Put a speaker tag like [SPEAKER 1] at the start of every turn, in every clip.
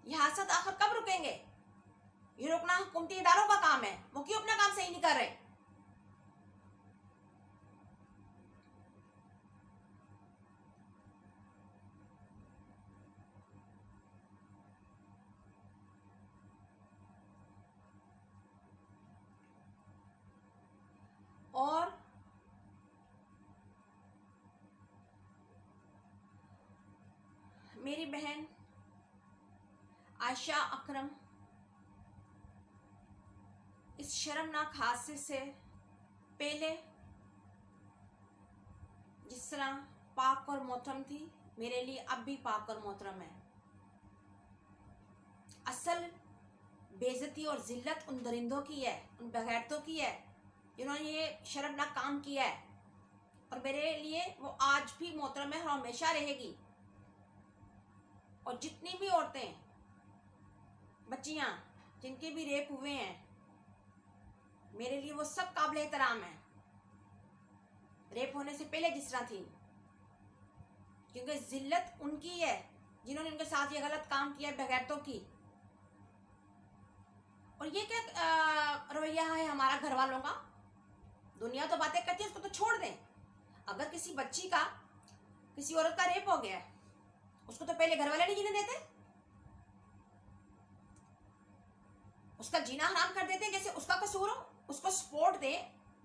[SPEAKER 1] ये हादसा आखिर कब रुकेंगे? ये रोकना हुकूमती इदारों का काम है, वो क्यों अपना काम सही नहीं कर रहे? और मेरी बहन आयशा अकरम इस शर्मनाक हादसे से पहले जिस तरह पाक और मोहतरम थी, मेरे लिए अब भी पाक और मोहतरम है। असल बेइज्जती और जिल्लत उन दरिंदों की है, उन बगैरतों की है जिन्होंने ये शर्मनाक काम किया है, और मेरे लिए वो आज भी मोहतरम है और हमेशा रहेगी। और जितनी भी औरतें, बच्चियां जिनके भी रेप हुए हैं, मेरे लिए वो सब काबिल एहतराम है, रेप होने से पहले जिस तरह थी, क्योंकि जिल्लत उनकी है जिन्होंने उनके साथ ये गलत काम किया बगैरतों की। और ये क्या रवैया है हमारा घर वालों का? दुनिया तो बातें करती है, उसको तो छोड़ दें। अगर किसी बच्ची का, किसी औरत का रेप हो गया, उसको तो पहले घर वाले नहीं जीने देते, उसका जीना हराम कर देते, जैसे उसका कसूर हो, उसको सपोर्ट दे,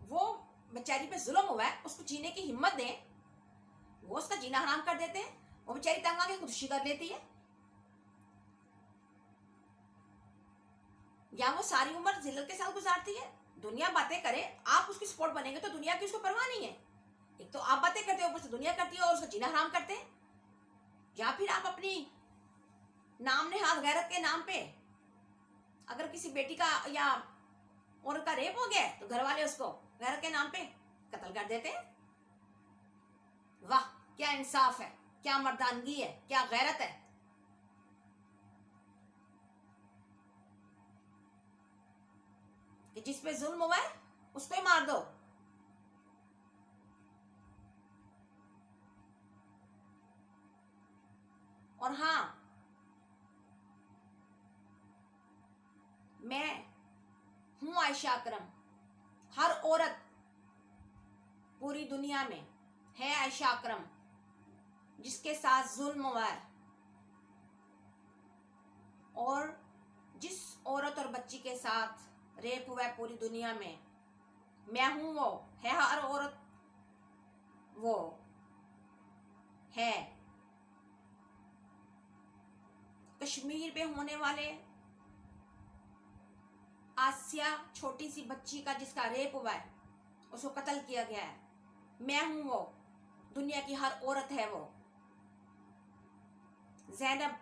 [SPEAKER 1] वो बेचारी पे जुल्म हुआ है, उसको जीने की हिम्मत दे, वो उसका जीना हराम कर देते हैं। वो बेचारी तंग आके खुदकुशी कर लेती है, या वो सारी उम्र जिल्लत के साथ गुजारती है। दुनिया बातें करे, आप उसकी सपोर्ट बनेंगे तो दुनिया की उसको परवाह नहीं है। एक तो आप बातें करते हो, ऊपर से दुनिया करती है और उसका जीना हराम करते हैं। या फिर आप अपनी नाम ने हाथ गैरत के नाम पे, अगर किसी बेटी का या औरत का रेप हो गया तो घर वाले उसको गैरत के नाम पे कत्ल कर देते हैं। वाह, क्या इंसाफ है, क्या मर्दानगी है, क्या गैरत है। कि जिस पे जुल्म हुआ है उसको ही मार दो। और हाँ, मैं हूं आयशा अकरम। हर औरत पूरी दुनिया में है आयशा अकरम जिसके साथ जुल्म हुआ है, और जिस औरत और बच्ची के साथ रेप हुआ है पूरी दुनिया में, मैं हूं वो, है हर औरत वो है। कश्मीर पे होने वाले आसिया, छोटी सी बच्ची का जिसका रेप हुआ है, उसको कत्ल किया गया है, मैं हूं वो, दुनिया की हर औरत है वो। ज़ैनब,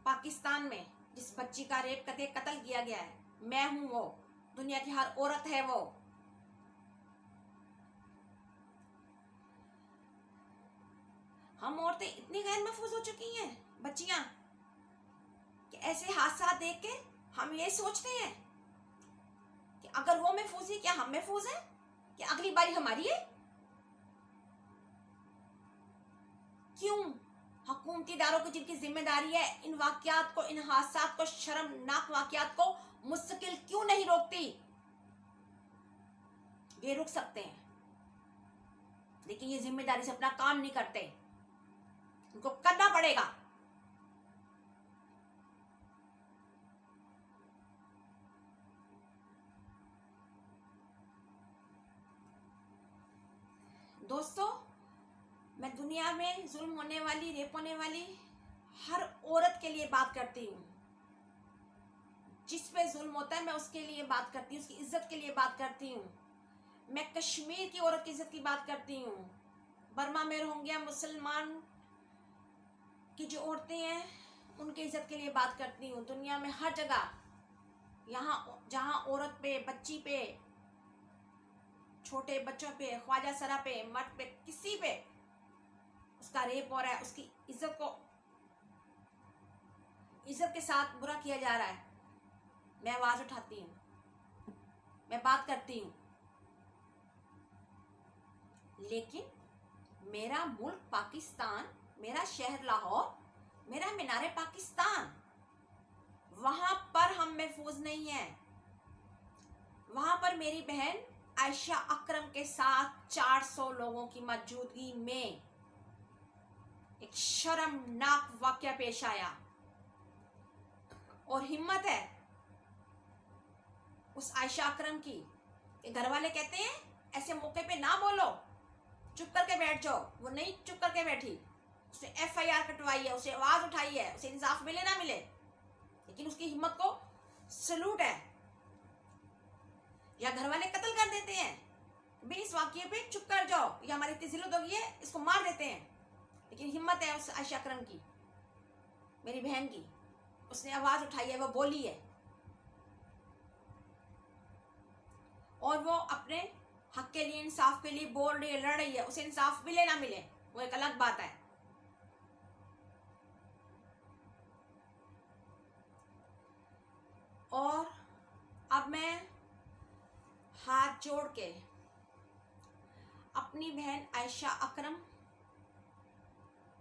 [SPEAKER 1] पाकिस्तान में जिस बच्ची का रेप करके कत्ल किया गया है, मैं हूं वो, दुनिया की हर औरत है वो। हम औरतें इतनी गैर महफूज हो चुकी हैं, बच्चियां, कि ऐसे हादसा देख के हम ये सोचते हैं कि अगर वो महफूज है, क्या हम महफूज हैं? कि अगली बारी हमारी है? क्यों हुकूमती इदारों की जिनकी जिम्मेदारी है इन वाकयात को, इन हादसात को, शर्मनाक वाकयात को मुस्तकिल क्यों नहीं रोकती? ये रुक सकते हैं, लेकिन ये जिम्मेदारी से अपना काम नहीं करते, उनको करना पड़ेगा। दोस्तों, मैं दुनिया में जुल्म होने वाली, रेप होने वाली हर औरत के लिए बात करती हूँ। जिस पे जुल्म होता है मैं उसके लिए बात करती हूँ, उसकी इज्जत के लिए बात करती हूँ। मैं कश्मीर की औरत की इज्जत की बात करती हूँ। बर्मा में रोहिंग्या मुसलमान की जो औरतें हैं उनकी इज्जत के लिए बात करती हूँ। दुनिया में हर जगह, यहाँ जहाँ औरत पे, बच्ची पे, छोटे बच्चों पे, ख्वाजा सरा पे, मर्द पे, किसी पे उसका रेप हो रहा है, उसकी इज्जत को, इज्जत के साथ बुरा किया जा रहा है, मैं आवाज उठाती हूँ, मैं बात करती हूँ। लेकिन मेरा मुल्क पाकिस्तान, मेरा शहर लाहौर, मेरा मीनारे पाकिस्तान, वहां पर हम महफूज नहीं हैं। वहां पर मेरी बहन आयशा अकरम के साथ 400 लोगों की मौजूदगी में एक शर्मनाक वाकया पेश आया, और हिम्मत है उस आयशा अकरम की कि घर वाले कहते हैं ऐसे मौके पे ना बोलो, चुप करके बैठ जाओ। वो नहीं चुप करके बैठी, उसने FIR कटवाई है, उसे आवाज उठाई है, उसे इंसाफ मिले ना मिले, लेकिन उसकी हिम्मत को सलूट है। या घर वाले कत्ल कर देते हैं, भाई इस वाकये पे चुप कर जाओ, ये हमारी इतनी जिल्लत होगी है, इसको मार देते हैं, लेकिन हिम्मत है उस आयशा अकरम की, मेरी बहन की, उसने आवाज उठाई है, वो बोली है, और वो अपने हक के लिए, इंसाफ के लिए बोल रही है, लड़ रही है। उसे इंसाफ मिले ना मिले वो एक अलग बात है। और अब मैं हाथ जोड़ के अपनी बहन आयशा अकरम,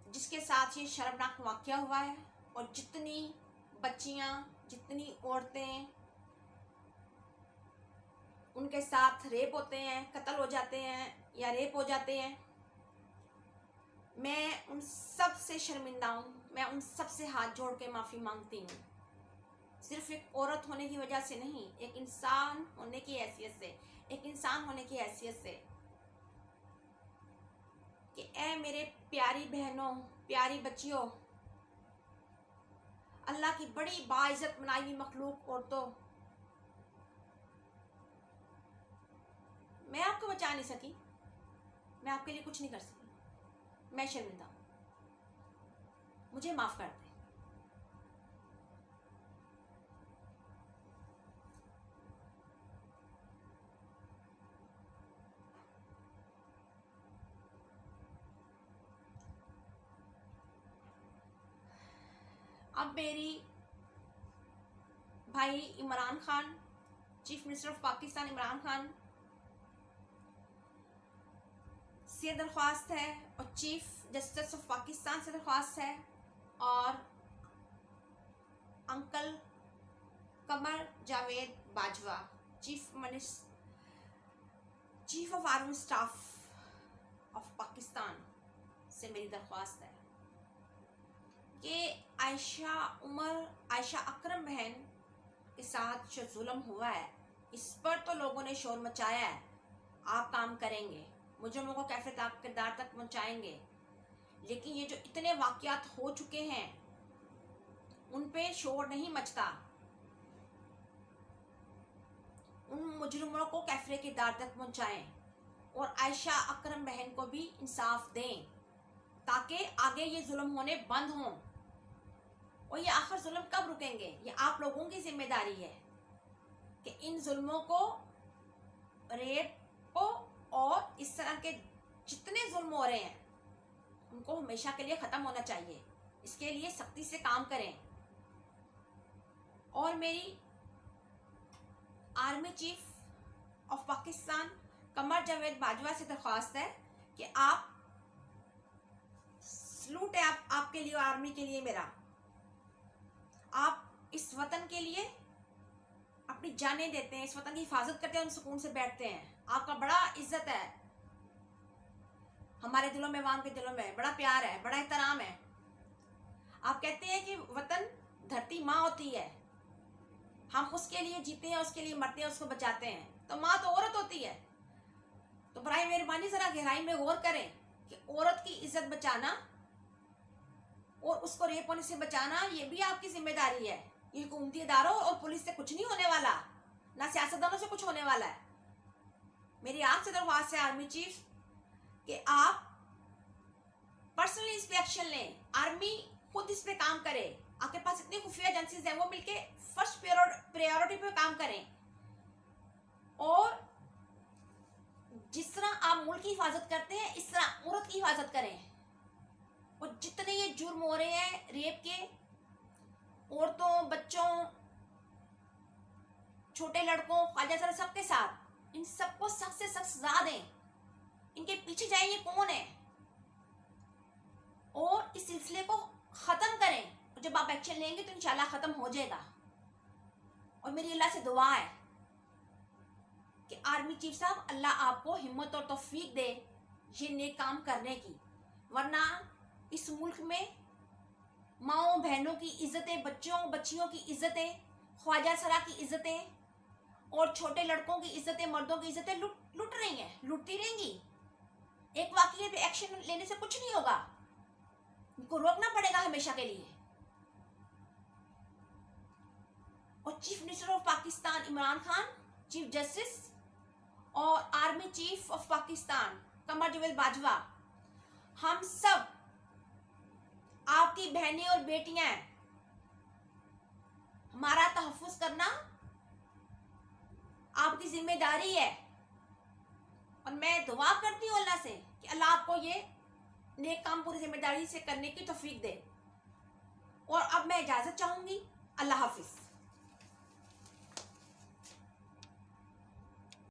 [SPEAKER 1] जिसके साथ ये शर्मनाक वाकया हुआ है, और जितनी बच्चियां, जितनी औरतें उनके साथ रेप होते हैं, कत्ल हो जाते हैं या रेप हो जाते हैं, मैं उन सब से शर्मिंदा हूँ। मैं उन सब से हाथ जोड़ के माफ़ी मांगती हूँ, सिर्फ एक औरत होने की वजह से नहीं, एक इंसान होने की हैसियत से, एक इंसान होने की हैसियत से, कि ए मेरे प्यारी बहनों, प्यारी बच्चियों, अल्लाह की बड़ी बाइज्जत बनाई हुई मखलूक औरतों, मैं आपको बचा नहीं सकी, मैं आपके लिए कुछ नहीं कर सकी, मैं शर्मिंदा हूं, मुझे माफ कर दे। अब मेरी भाई Imran Khan, chief minister of Pakistan Imran Khan से दरख्वास्त है, और चीफ जस्टिस ऑफ पाकिस्तान से दरख्वास्त है, और uncle Qamar Javed Bajwa, chief of army staff of Pakistan से मेरी दरख्वास्त है कि आयशा अकरम बहन के साथ जो जुल्म हुआ है, इस पर तो लोगों ने शोर मचाया है, आप काम करेंगे, मुजरिमों को कैफे किरदार तक पहुंचाएंगे, लेकिन ये जो इतने वाकयात हो चुके हैं उन पे शोर नहीं मचता। उन मुजरिमों को कैफे किरदार तक पहुंचाएं, और आयशा अकरम बहन को भी इंसाफ दें, ताकि आगे ये जुल्म होने बंद हों। और ये आखिर जुल्म कब रुकेंगे? ये आप लोगों की जिम्मेदारी है कि इन जुल्मों को, रेप को, और इस तरह के जितने जुल्म हो रहे हैं उनको हमेशा के लिए ख़त्म होना चाहिए। इसके लिए सख्ती से काम करें। और मेरी army chief of Pakistan Qamar Javed Bajwa से दरख्वास्त है कि आप, सलूट है आपके लिए, आर्मी के लिए मेरा, आप इस वतन के लिए अपनी जानें देते हैं, इस वतन की हिफाजत करते हैं, सुकून से बैठते हैं। आपका बड़ा इज्जत है हमारे दिलों में, अवाम के दिलों में बड़ा प्यार है, बड़ा एहतराम है। आप कहते हैं कि वतन धरती माँ होती है, हम उसके लिए जीते हैं, उसके लिए मरते हैं, उसको बचाते हैं, तो माँ तो औरत होती है। तो बराए मेहरबानी जरा गहराई में गौर करें कि औरत की इज्जत बचाना और उसको रेप होने से बचाना, ये भी आपकी जिम्मेदारी है। ये हुकूमती इदारों और पुलिस से कुछ नहीं होने वाला, ना सियासतदानों से कुछ होने वाला है। मेरी आपसे दरख्वास्त है आर्मी चीफ कि आप पर्सनली इस पे एक्शन लें, आर्मी खुद इस पे काम करे, आपके पास इतनी खुफिया एजेंसीज हैं, वो मिलके फर्स्ट प्रायोरिटी पे काम करें, और जिस तरह आप मुल्क की हिफाजत करते हैं इस तरह औरत की हिफाजत करें। और जितने ये जुर्म हो रहे हैं रेप के, औरतों, बच्चों, छोटे लड़कों, ख्वाजा सर, सबके साथ, इन सबको सख्त से सख्त सजा दें। इनके पीछे जाए ये कौन है, और इस सिलसिले को खत्म करें। जब आप एक्शन लेंगे तो इंशाल्लाह खत्म हो जाएगा। और मेरी अल्लाह से दुआ है कि आर्मी चीफ साहब, अल्लाह आपको हिम्मत और तौफीक दे ये नेक काम करने की, वरना इस मुल्क में माओ बहनों की इज्जतें, बच्चों बच्चियों की इज्जतें, ख्वाजा सरा की इज्जतें और छोटे लड़कों की इज्जतें, मर्दों की इज्जतें लुट रही हैं, लुटती रहेंगी। एक वाकये पे एक्शन लेने से कुछ नहीं होगा, इनको रोकना पड़ेगा हमेशा के लिए। और chief minister of Pakistan Imran Khan, chief justice और army chief of Pakistan Qamar Javed Bajwa, हम सब आपकी बहनें और बेटियां हैं, हमारा तहफ्फुज़ करना आपकी जिम्मेदारी है। और मैं दुआ करती हूँ अल्लाह से कि अल्लाह आपको ये नेक काम पूरी जिम्मेदारी से करने की तौफीक दे। और अब मैं इजाज़त चाहूँगी। अल्लाह हाफिज़।